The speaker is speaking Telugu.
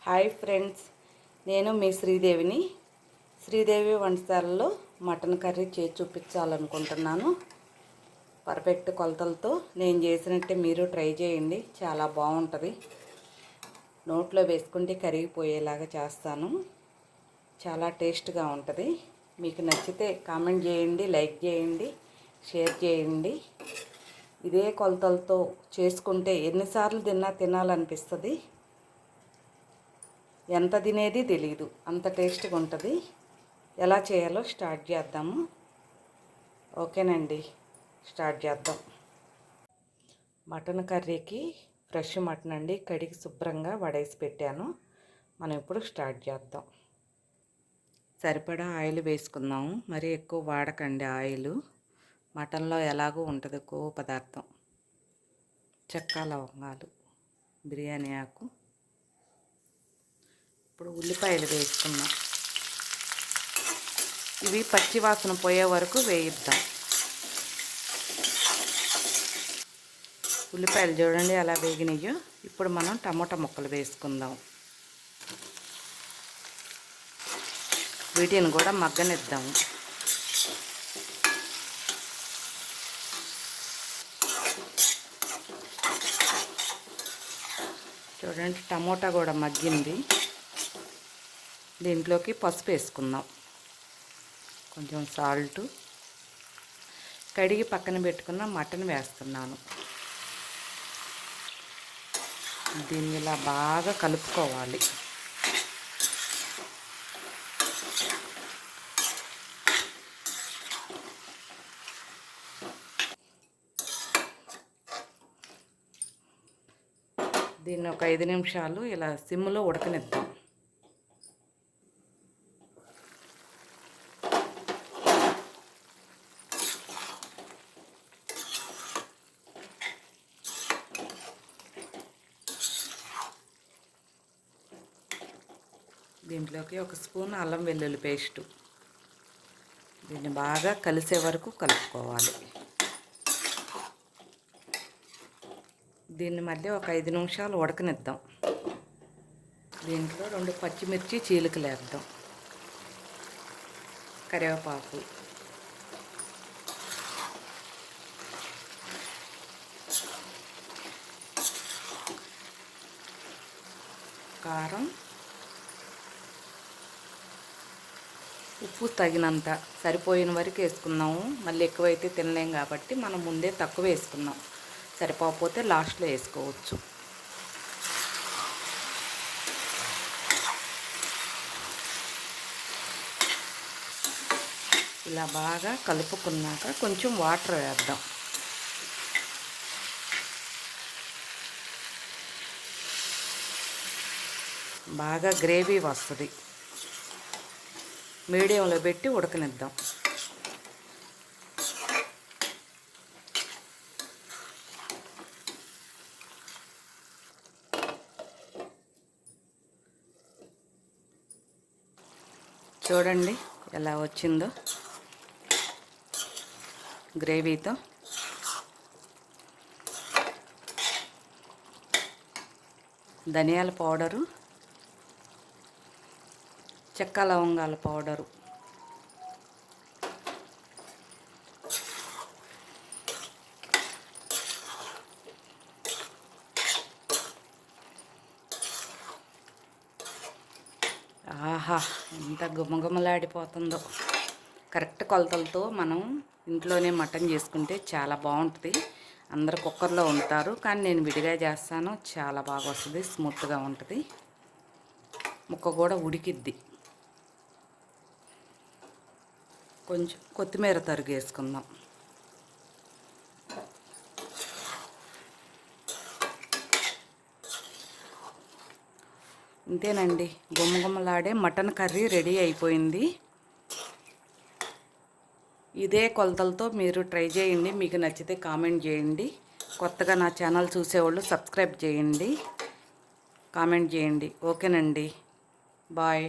హాయ్ ఫ్రెండ్స్, నేను మీ శ్రీదేవిని. శ్రీదేవి వంటశాలలో మటన్ కర్రీ చేసి చూపించాలనుకుంటున్నాను. పర్ఫెక్ట్ కొలతలతో నేను చేసినట్టే మీరు ట్రై చేయండి. చాలా బాగుంటుంది. నోట్లో వేసుకుంటే కరిగిపోయేలాగా చేస్తాను. చాలా టేస్ట్గా ఉంటుంది. మీకు నచ్చితే కామెంట్ చేయండి, లైక్ చేయండి, షేర్ చేయండి. ఇదే కొలతలతో చేసుకుంటే ఎన్నిసార్లు తినాలనిపిస్తుంది. ఎంత తినేది తెలియదు, అంత టేస్ట్గా ఉంటుంది. ఎలా చేయాలో స్టార్ట్ చేద్దాము. ఓకేనండి, స్టార్ట్ చేద్దాం. మటన్ కర్రీకి ఫ్రెష్ మటన్ అండి, కడిగి శుభ్రంగా వడేసి పెట్టాను. మనం ఇప్పుడు స్టార్ట్ చేద్దాం. సరిపడా ఆయిల్ వేసుకుందాము. మరీ ఎక్కువ వాడకండి ఆయిల్. మటన్లో ఎలాగో ఉంటుంది కొవ్వు పదార్థం. చెక్క, లవంగాలు, బిర్యానీ ఆకు. ఇప్పుడు ఉల్లిపాయలు వేసుకున్నాం. ఇవి పచ్చి వాసన పోయే వరకు వేయిద్దాం. ఉల్లిపాయలు చూడండి అలా వేగినాయో. ఇప్పుడు మనం టమోటా ముక్కలు వేసుకుందాం. వీటిని కూడా మగ్గనిద్దాము. చూడండి టమోటా కూడా మగ్గింది. దీంట్లోకి పసుపు వేసుకుందాం, కొంచెం సాల్టు, కడిగి పక్కన పెట్టుకున్న మటన్ వేస్తున్నాను. దీన్ని ఇలా బాగా కలుపుకోవాలి. దీన్ని ఒక 5 నిమిషాలు ఇలా సిమ్లో ఉడకనిద్దాం. దీంట్లోకి 1 స్పూన్ అల్లం వెల్లుల్లి పేస్టు. దీన్ని బాగా కలిసే వరకు కలుపుకోవాలి. దీన్ని మళ్ళీ ఒక 5 నిమిషాలు ఉడకనిద్దాం. దీంట్లో 2 పచ్చిమిర్చి చీలికలు వేద్దాం, కరివేపాకు, కారం, ఉప్పు తగినంత సరిపోయిన వరకు వేసుకున్నాము. మళ్ళీ ఎక్కువైతే తినలేం కాబట్టి మనం ముందే తక్కువ వేసుకున్నాం. సరిపోకపోతే లాస్ట్లో వేసుకోవచ్చు. ఇలా బాగా కలుపుకున్నాక కొంచెం వాటర్ వేద్దాం. బాగా గ్రేవీ వస్తుంది. మీడియంలో పెట్టి ఉడకనిద్దాం. చూడండి ఎలా వచ్చిందో గ్రేవీతో. ధనియాల పౌడరు, చెక్క లవంగాల పౌడరు, ఆహా ఎంత గుమగుమలాడిపోతుందో. కరెక్ట్ కొలతలతో మనం ఇంట్లోనే మటన్ చేసుకుంటే చాలా బాగుంటుంది. అందరు కుక్కర్లో ఉంటారు, కానీ నేను విడిగా చేస్తాను. చాలా బాగా వస్తుంది, స్మూత్గా ఉంటుంది. ముక్క కూడా ఉడికిద్ది. కొంచెం కొత్తిమీర తరుగు వేసుకుందాం. ఇంతేనండి, గుమ్మగుమ్మలాడే మటన్ కర్రీ రెడీ అయిపోయింది. ఇదే కొలతలతో మీరు ట్రై చేయండి. మీకు నచ్చితే కామెంట్ చేయండి. కొత్తగా నా ఛానల్ చూసేవాళ్ళు సబ్స్క్రైబ్ చేయండి, కామెంట్ చేయండి. ఓకేనండి, బాయ్.